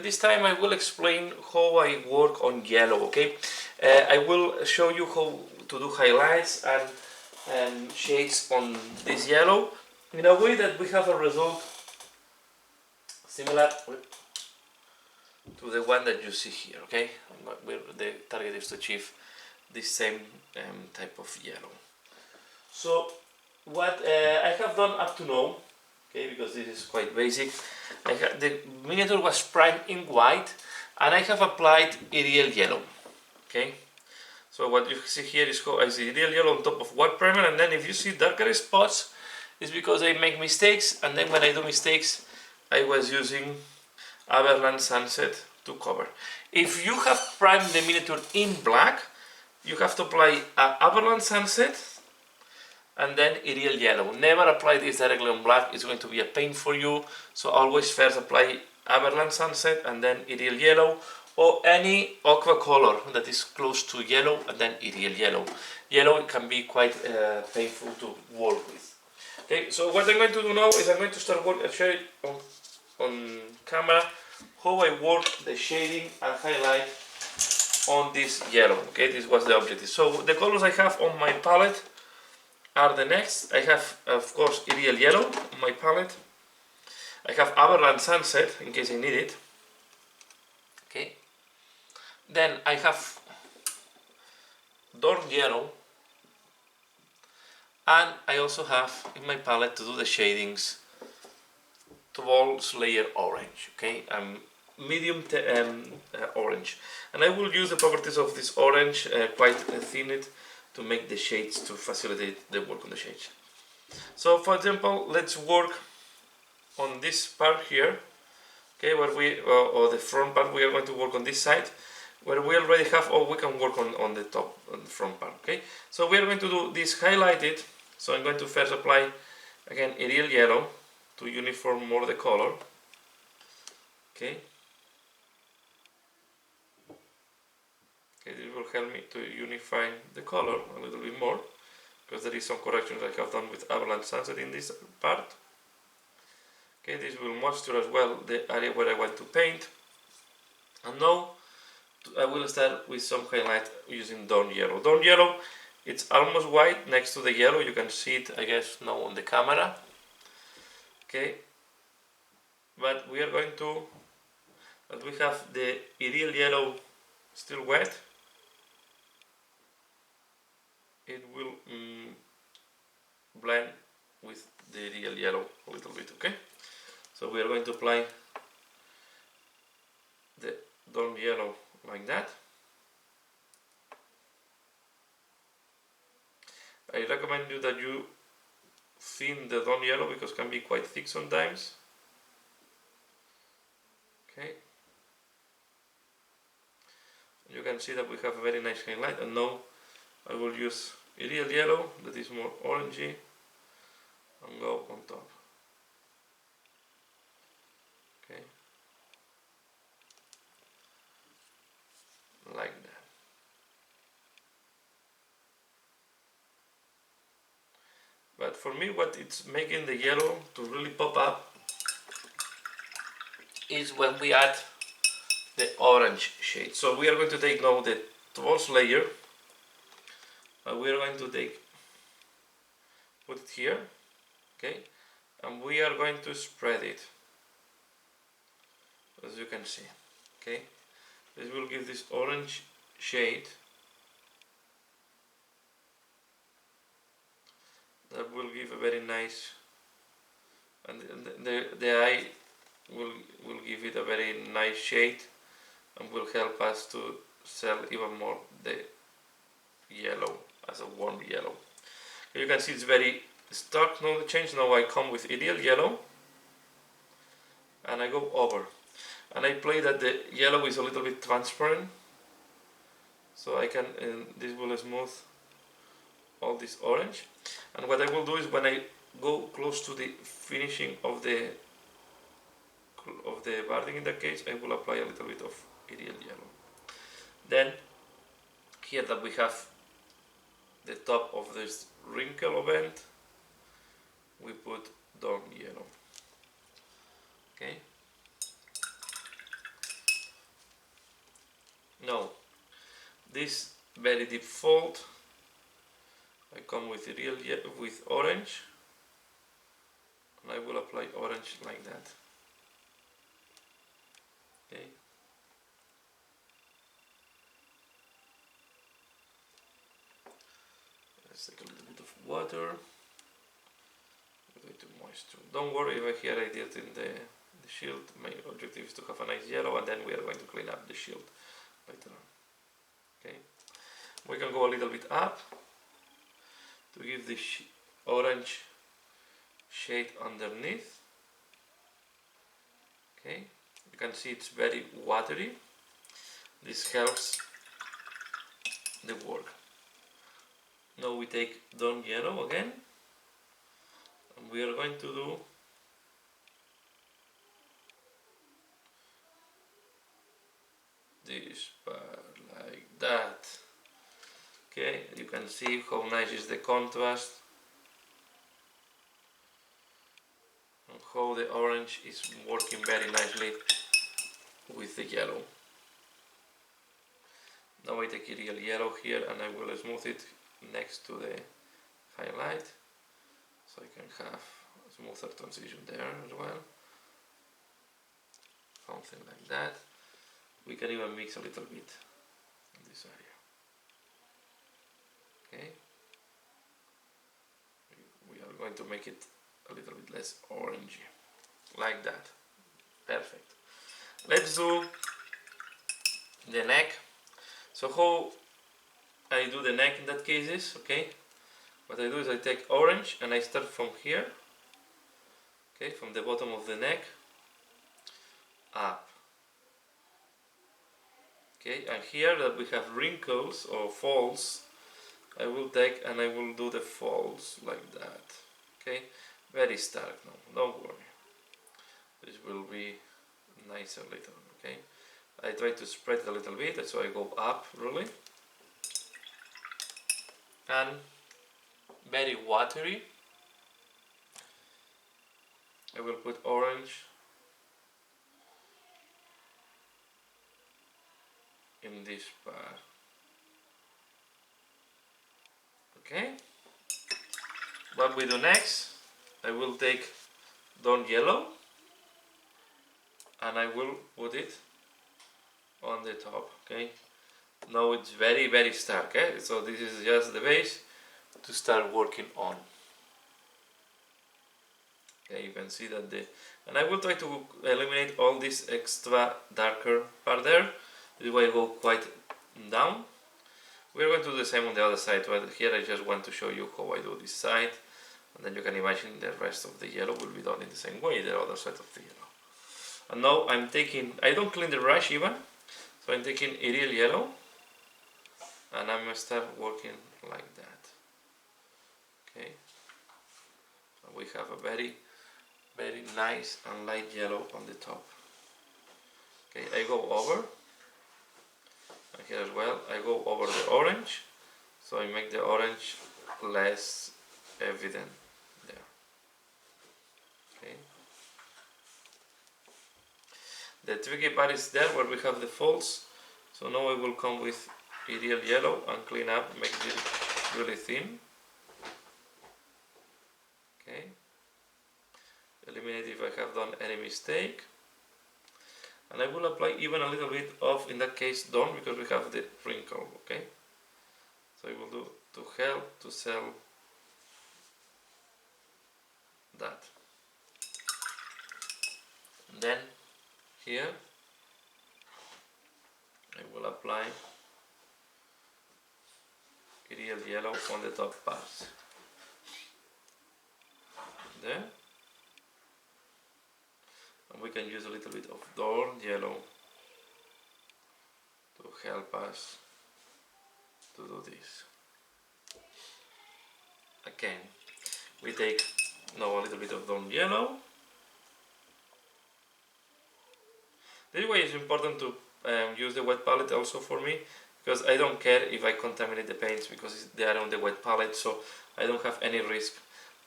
this time I will explain how I work on yellow, okay? I will show you how to do highlights and shades on this yellow in a way that we have a result similar to the one that you see here, okay? The target is to achieve this same type of yellow. So what I have done up to now, okay, because this is quite basic, the miniature was primed in white and I have applied Arial yellow, okay? So what you see here is how I see Arial yellow on top of white primer, and then if you see darker spots, it's because I make mistakes, and then when I do mistakes, I was using Aberland Sunset to cover. If you have primed the miniature in black, you have to apply Aberland Sunset and then Arial yellow. Never apply this directly on black, it's going to be a pain for you. So always first apply Aberland Sunset and then Arial yellow, or any aqua color that is close to yellow and then Arial yellow. Yellow can be quite painful to work with. Okay, so what I'm going to do now is I'm going to start working, show it on camera how I work the shading and highlight on this yellow. Okay, this was the objective. So the colors I have on my palette are the next. I have, of course, Arial yellow on my palette. I have Aberland Sunset in case I need it. Okay. Then I have Dorn yellow, and I also have in my palette to do the shadings Tall Slayer orange. Okay, medium orange, and I will use the properties of this orange quite thin to make the shades to facilitate the work on the shades. So for example, let's work on this part here, okay, where we or the front part. We are going to work on this side where we already have, or we can work on the top, on the front part. Okay, so we are going to do this highlighted. So I'm going to first apply again Arial yellow to uniform more the color. Okay. Okay, this will help me to unify the color a little bit more, because there is some corrections I have done with Aberland Sunset in this part. Okay, this will moisture as well the area where I want to paint. And now I will start with some highlight using Dawn yellow. Dawn yellow, it's almost white next to the yellow. You can see it, I guess, now on the camera. Okay, but we are going to, but we have the Arial yellow still wet. It will blend with the Arial yellow a little bit. Okay, so we are going to apply the Dawn yellow like that. I recommend you that you thin the Dawn yellow because it can be quite thick sometimes. Okay, you can see that we have a very nice highlight, and now I will use Arial yellow that is more orangey and go on top. Okay, like that. But for me, what it's making the yellow to really pop up is when we add the orange shade. So we are going to take now the false layer, and we are going to put it here, okay, and we are going to spread it, as you can see. Okay, this will give this orange shade that will give a very nice, and the eye will give it a very nice shade and will help us to sell even more the yellow as a warm yellow. You can see it's very stark now the change. Now I come with Arial yellow and I go over, and I play that the yellow is a little bit transparent, so I can, this will smooth all this orange. And what I will do is when I go close to the finishing of the barding, in that case, I will apply a little bit of Arial yellow. Then here that we have the top of this wrinkle event, we put Dawn yellow. Okay, Now, this very deep fold, I come with with orange, and I will apply orange like that. Okay. Let's take a little bit of water. Way too moisture. Don't worry if here I did in the shield. My objective is to have a nice yellow, and then we are going to clean up the shield later on. Okay. We can go a little bit up to give the orange shade underneath. Okay, you can see it's very watery. This helps the work. Now we take dawn yellow again, and we are going to do this part like that. Okay, you can see how nice is the contrast and how the orange is working very nicely with the yellow. Now I take a real yellow here and I will smooth it next to the highlight, so I can have a smoother transition there as well. Something like that. We can even mix a little bit in this area. Okay. We are going to make it a little bit less orangey, like that. Perfect. Let's do the neck. So how I do the neck in that case is, okay, what I do is I take orange and I start from here, okay, from the bottom of the neck up. Okay, and here that we have wrinkles or folds, I will take and I will do the folds like that. Okay, very stark now, don't worry. This will be nicer later, okay. I try to spread it a little bit, so I go up really. And very watery. I will put orange in this part. Okay. What we do next, I will take dawn yellow and I will put it on the top. Okay. Now it's very stark, eh? So this is just the base to start working on. Okay, you can see that and I will try to eliminate all this extra darker part there. This is why I go quite down. We're going to do the same on the other side, but here I just want to show you how I do this side, and then you can imagine the rest of the yellow will be done in the same way, the other side of the yellow. And now I'm taking, I don't clean the brush even, so I'm taking Arial yellow, and I'm going to start working like that. Okay, and we have a very nice and light yellow on the top. Okay, I go over, and here as well, I go over the orange, so I make the orange less evident there. Okay. The tricky part is there where we have the folds, so now I will come with Arial yellow and clean up, make it really thin. Okay. Eliminate if I have done any mistake. And I will apply even a little bit of, in that case, dawn, because we have the wrinkle, okay? So I will do to help to sell that. And then here I will apply Arial yellow on the top parts. There. And we can use a little bit of dawn yellow to help us to do this. Again, we take now a little bit of dawn yellow. This way it's important to use the wet palette also for me, because I don't care if I contaminate the paints because they are on the wet palette, so I don't have any risk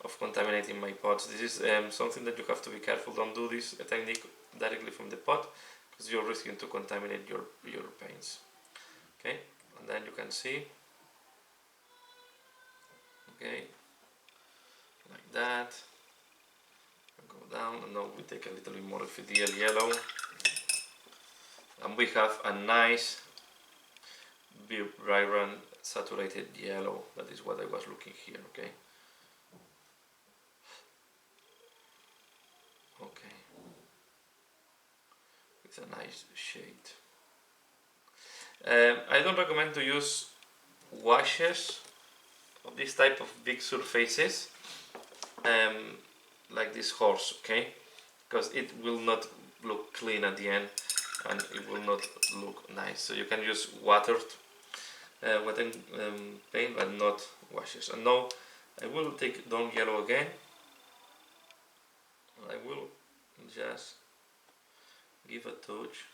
of contaminating my pots. This is something that you have to be careful. Don't do this technique directly from the pot because you're risking to contaminate your paints. Okay, and then you can see, okay, like that. Go down, and now we take a little bit more FDL yellow, and we have a nice Byron saturated yellow. That is what I was looking here. Okay. Okay. It's a nice shade. I don't recommend to use washes of this type of big surfaces, like this horse, okay? Because it will not look clean at the end, and it will not look nice. So you can use watered paint, but not washes. And now I will take Dawn Yellow again. I will just give a touch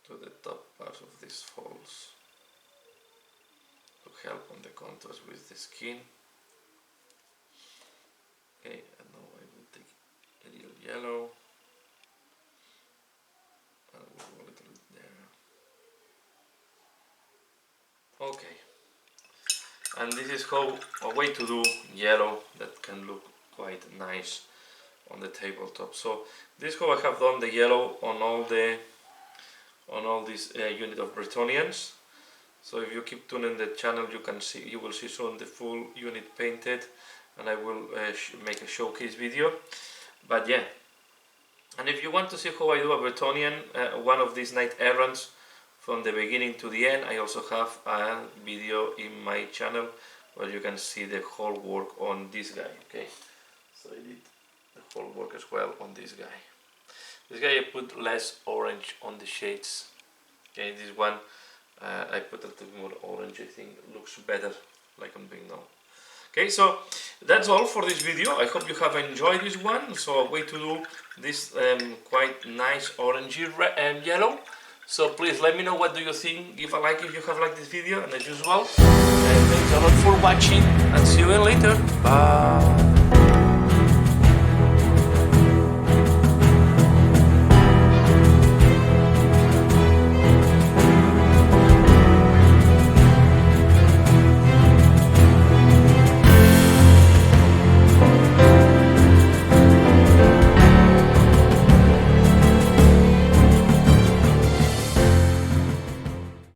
to the top part of these folds to help on the contrast with the skin. Okay, and now I will take a little yellow and I will go a little bit there. Okay, and this is how a way to do yellow that can look quite nice on the tabletop. So this is how I have done the yellow on all this unit of Bretonnians. So if you keep tuning the channel, you will see soon the full unit painted, and I will make a showcase video. But yeah, and if you want to see how I do a Bretonnian, one of these knight errants from the beginning to the end, I also have a video in my channel where you can see the whole work on this guy. Okay, so I did the whole work as well on this guy. This guy I put less orange on the shades. Okay, this one I put a little more orange. I think looks better like I'm doing now. Okay, so that's all for this video. I hope you have enjoyed this one. So a way to do this quite nice orangey and yellow. So please let me know what do you think. Give a like if you have liked this video, and as usual, thanks a lot for watching, and see you later. Bye.